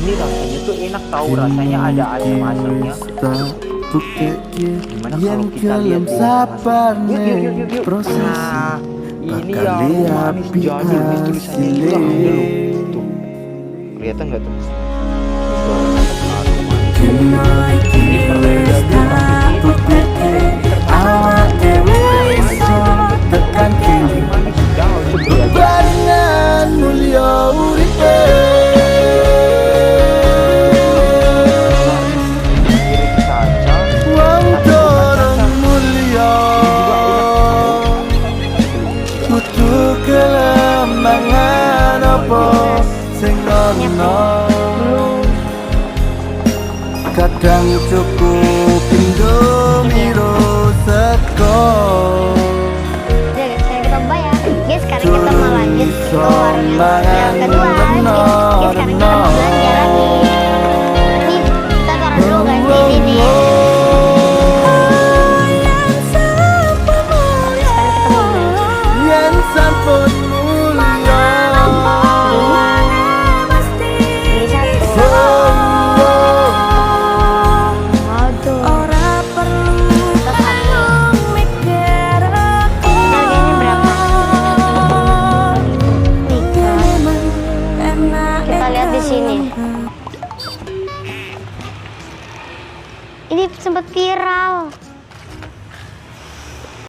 ini rasanya tuh enak tahu, rasanya ada asam-asamnya. Gimana kalau kita lihat di yuk. Nah, ini yang manis jadi ini tulisannya juga ada loh. Tuh, kelihatan nggak tuh? Ini perlu Bebanan mulia uripe wong dorong mulia kudu kelembangan apa sing ono kadang cukup indomie sego. Sekarang kita mau lanjut ke warung yang kedua. Sekarang kita mau belanja lagi. Ini kita taruh dulu guys di sini. Yen sampun mulia Beli satu. Aduh. Harganya berapa? Kita lihat di sini. Ini sempat viral.